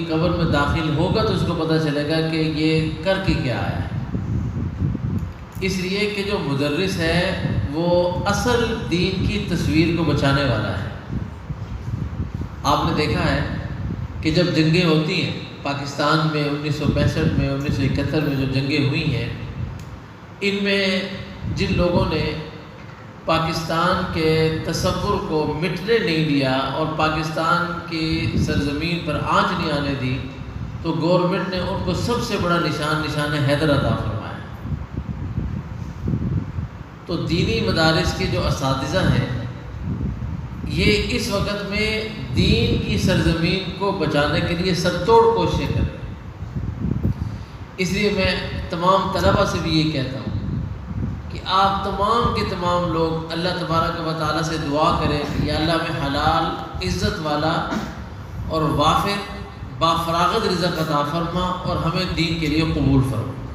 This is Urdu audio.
قبر میں داخل ہوگا تو اس کو پتہ چلے گا کہ یہ کر کے کیا آیا ہے۔ اس لیے کہ جو مدرس ہے وہ اصل دین کی تصویر کو بچانے والا ہے۔ آپ نے دیکھا ہے کہ جب جنگیں ہوتی ہیں پاکستان میں 1965 میں 1971 میں جو جنگیں ہوئی ہیں، ان میں جن لوگوں نے پاکستان کے تصور کو مٹنے نہیں دیا اور پاکستان کی سرزمین پر آنچ نہیں آنے دی، تو گورنمنٹ نے ان کو سب سے بڑا نشان حیدر عطا فرمایا۔ تو دینی مدارس کے جو اساتذہ ہیں یہ اس وقت میں دین کی سرزمین کو بچانے کے لیے سر توڑ کوششیں کر رہے ہیں۔ اس لیے میں تمام طلبہ سے بھی یہ کہتا ہوں کہ آپ تمام کے تمام لوگ اللہ تبارک و تعالیٰ سے دعا کریں کہ یا اللہ میں حلال عزت والا اور وافر با فراغت رزق عطا فرما اور ہمیں دین کے لیے قبول فرما۔